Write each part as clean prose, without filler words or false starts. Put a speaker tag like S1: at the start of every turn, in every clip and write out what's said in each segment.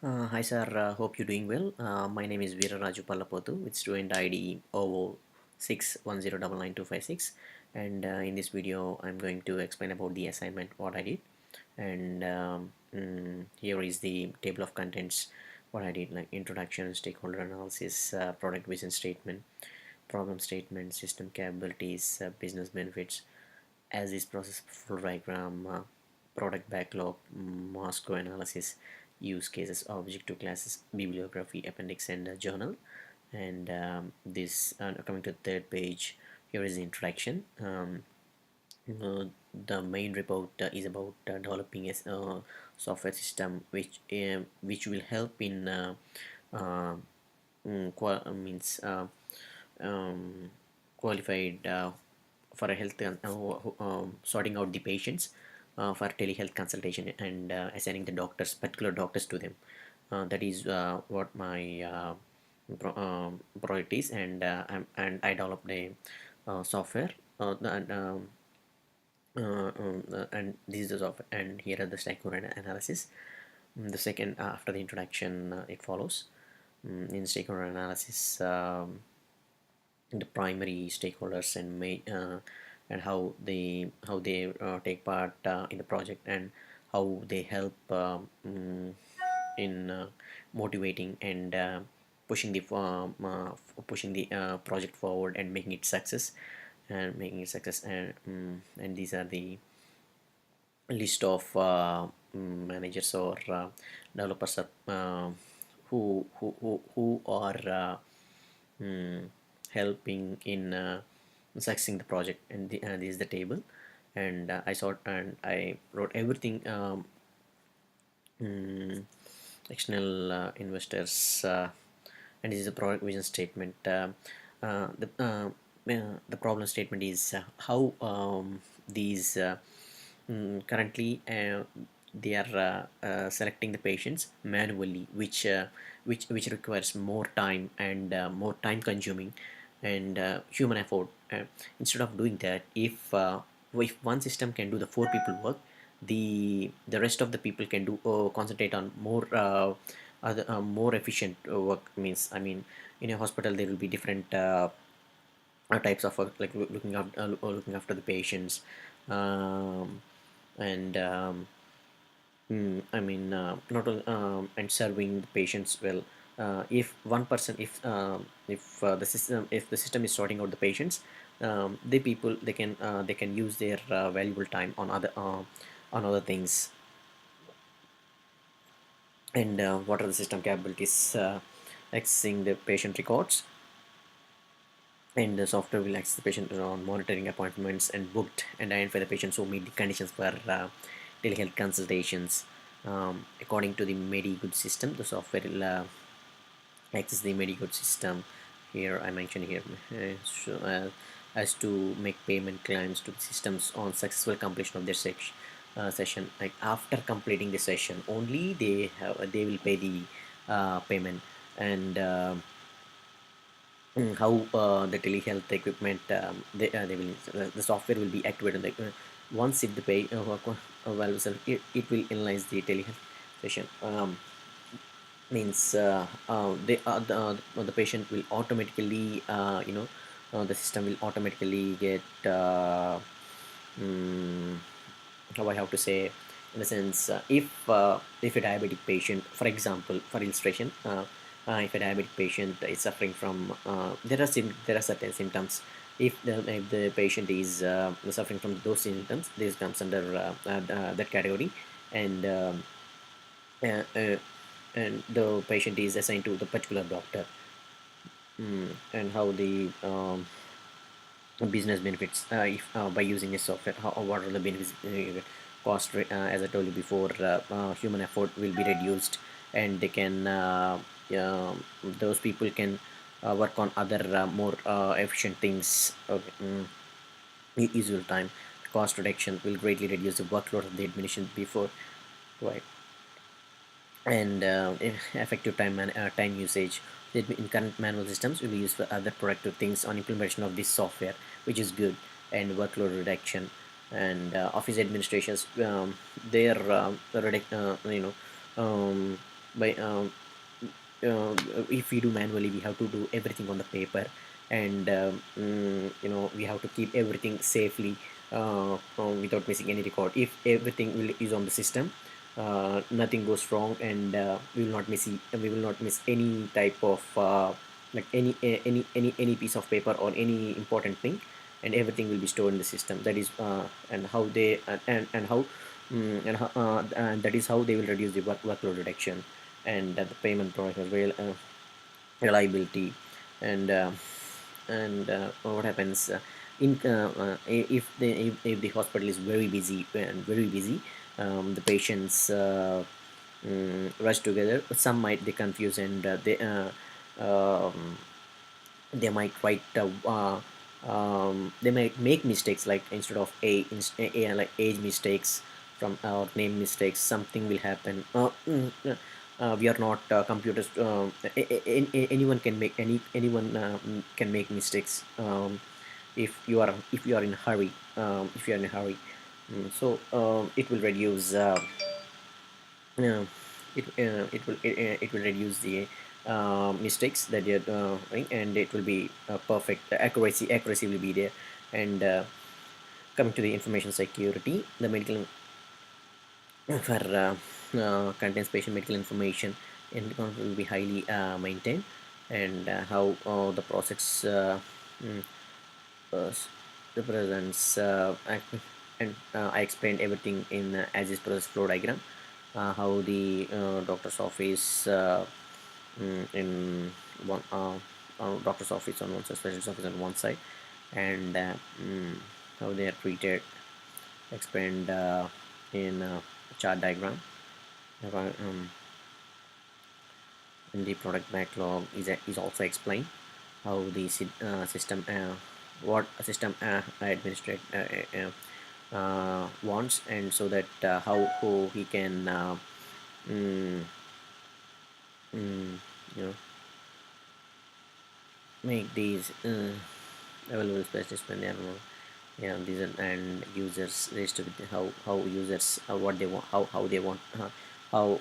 S1: Hi sir, hope you're doing well. My name is Veera Raju Pallapothu with student ID 0061099256, and in this video I'm going to explain about the assignment what I did, and here is the table of contents what I did, like introduction, stakeholder analysis, product vision statement, problem statement, system capabilities, business benefits, as is process flow diagram, product backlog, Moscow analysis, use cases, objective classes, bibliography, appendix, and journal. And this coming to the third page, here is the introduction. Uh, the main report is about developing a software system which will help in uh, means qualified for a health sorting out the patients for telehealth consultation and assigning the doctors particular doctors to them. That is what my project is, and I developed a software and this is the software, and here are the stakeholder analysis. The second, after the introduction, it follows. In stakeholder analysis, the primary stakeholders and how they take part in the project, and how they help in motivating and pushing the project forward and making it success. And these are the list of managers or developers who are mm, helping in succeeding the project, and this is the table. And I wrote everything, mm, external investors, and this is a product vision statement. The problem statement is how these currently they are selecting the patients manually, which requires more time and more time consuming and human effort. Instead of doing that, if one system can do the four people work, the rest of the people can do concentrate on more efficient work. Means, I mean, in a hospital there will be different types of work, like looking after the patients, and I mean, not only, and serving the patients well. If one person, if the system is sorting out the patients, the people they can use their valuable time on other things. And what are the system capabilities? Accessing the patient records, and the software will access the patient on monitoring appointments and booked and identify the patients who meet the conditions for telehealth consultations. According to the MediGood system, the software will access the MediGood system. Here I mentioned here, as to make payment claims to the systems on successful completion of their session. Like after completing the session, only they will pay the payment. And how the telehealth equipment, they will the software will be activated, like once if the pay well, so it will analyze the telehealth session. Means the patient will automatically the system will automatically get mm, how I have to say, in the sense, if a diabetic patient, for example, for illustration, if a diabetic patient is suffering from there are certain symptoms. If the patient is suffering from those symptoms, this comes under that category. And uh, uh, and the patient is assigned to the particular doctor. And how the business benefits, if by using a software, what are the benefits? Cost, as I told you before, human effort will be reduced, and they can those people can work on other more efficient things. Okay. Usual time. Cost reduction will greatly reduce the workload of the administration before. Right. And effective time usage. In current manual systems will be used for other productive things on implementation of this software, which is good. And workload reduction. And office administrations, their by uh, if we do manually, we have to do everything on the paper, and we have to keep everything safely, without missing any record. If everything is on the system, nothing goes wrong, and we will not miss any type of like any piece of paper or any important thing, and everything will be stored in the system. That is and how they and how and that is how they will reduce the workload reduction, and the payment product as well, reliability, and what happens if the hospital is very busy and very busy, the patients rush together. Some might they confuse, and they might write they might make mistakes, like instead of like age mistakes from our name mistakes, something will happen. We are not computers. Anyone can make anyone can make mistakes, if you are in a hurry, if you are in a hurry. So it will reduce uh, it will reduce the mistakes that you're doing, and it will be perfect. The accuracy will be there. And coming to the information security, the medical for contains patient medical information, and will be highly maintained. And how the process mm, uh, represents and I explained everything in as is process flow diagram, how the doctor's office in one doctor's office on one side, specialist office on one side, and how they are treated, explained in chart diagram. Um, in the product backlog is also explained how the system what a system administrator wants, and so that how he can mm, mm, you know make these available specialists when they are more, yeah, these are, and users register with how users what they want, how they want, how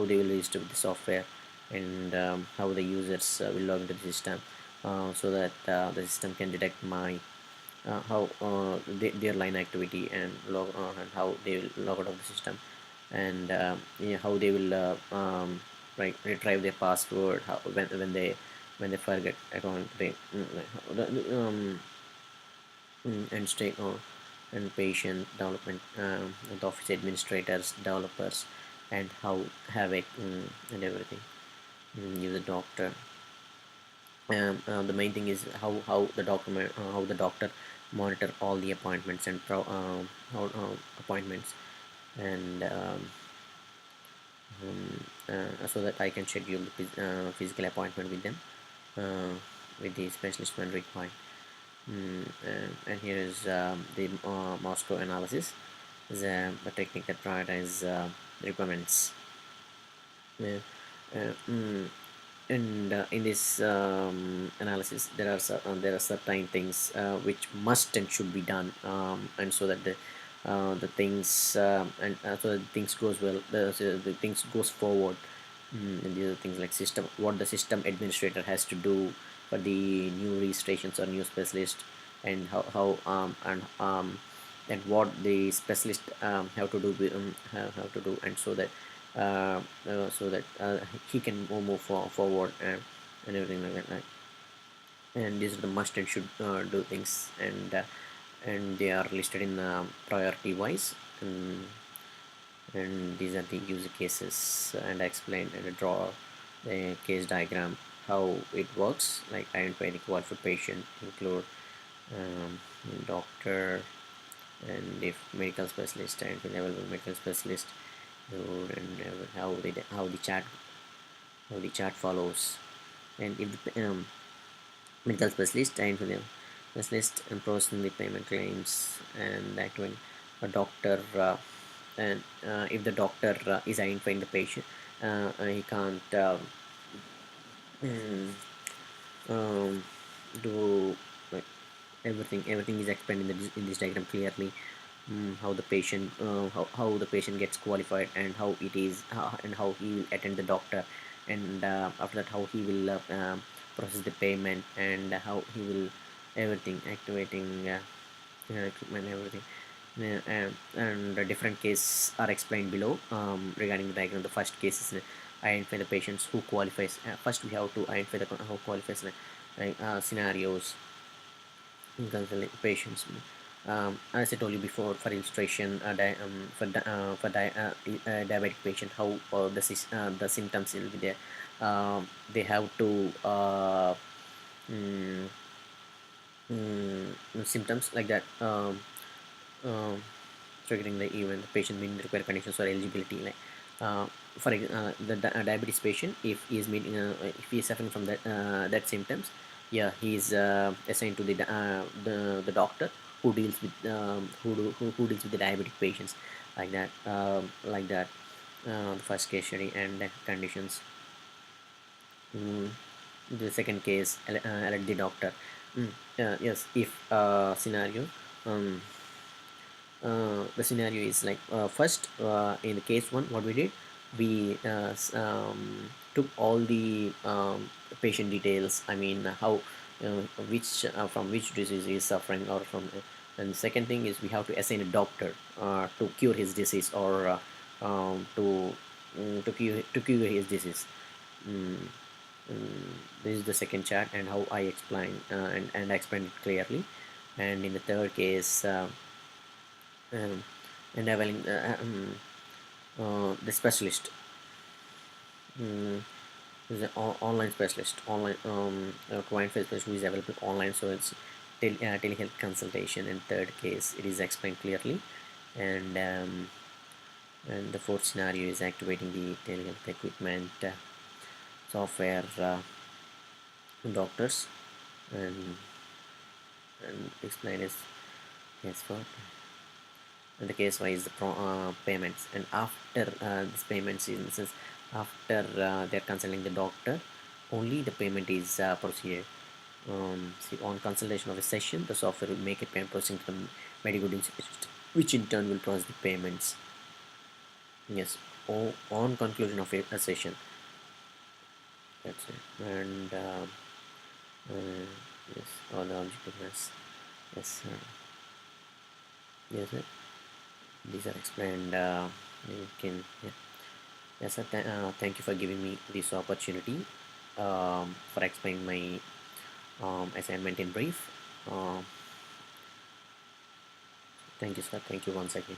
S1: they will register with the software, and how the users will log into the system, so that the system can detect my how their line activity, and log and how they will log out of the system, and yeah, how they will right, retrieve their password, how when they forget account, they and stay and patient development, the office administrators, developers, and how have it, and everything, use a doctor. The main thing is how the doctor monitor all the appointments, and how, appointments, and so that I can schedule the physical appointment with them, uh, with the specialist when required. And here is the Moscow analysis, is a technique that prioritizes requirements. Uh, uh, mm, and in this analysis, there are certain things which must and should be done, and so that the things and so that things goes well, the things goes forward. And these are things like system, what the system administrator has to do for the new registrations or new specialist, and and what the specialist have to do have to do, and so that he can move forward, and everything like that, right? And these are the must and should do things, and they are listed in priority wise, and these are the user cases, and I explained and draw the case diagram how it works, like identify the qualified patient, include um, doctor, and if medical specialist, and available medical specialist, and how the chart follows. And if the medical specialist and for the specialist and processing the payment claims, and acting a doctor, and if the doctor is identifying the patient, he can't mm, um, do like everything is explained in this diagram clearly. how the patient how the patient gets qualified, and how it is and how he will attend the doctor, and after that how he will process the payment, and how he will everything activating equipment, everything. And the different cases are explained below. Regarding the diagram, the first case is identify the patients who qualifies. First we have to identify the who qualifies, scenarios in counseling patients. As I told you before, for illustration, diabetic patient, how the symptoms will be there. They have to mm, symptoms like that. Um, Triggering the event, the patient meeting the required conditions or eligibility, like uh, diabetes patient, if he is meeting if he is suffering from that symptoms, yeah, he is assigned to the doctor who deals with who deals with the diabetic patients, like that. The first case study and the conditions. mm, the second case, alert the doctor. Yes, if scenario, um, the scenario is like, first, in the case one, what we did, we took all the patient details. I mean, how which from which disease he is suffering, or from and the second thing is we have to assign a doctor to cure his disease, or to cure his disease. mm, this is the second chart, and how I explain, and I explained it clearly. And in the third case, um, enabling the specialist, um, is an online specialist, online client specialist who is available online, so it's telehealth consultation. In third case, it is explained clearly. And um, and the fourth scenario is activating the telehealth equipment, software, doctors, and explain is yes for. And the case wise the payments, and after this payments, in sense, after they're consulting the doctor, only the payment is proceeded. See, on consultation of a session, the software will make a payment processing to the medical institute, which in turn will process the payments. Yes, on conclusion of a session. That's it. And yes, all the objectiveness. Yes, yes, sir. These are explained. You can, yeah. Yes, sir. Thank you for giving me this opportunity, for explaining my assignment in brief. Thank you, sir. Thank you once again.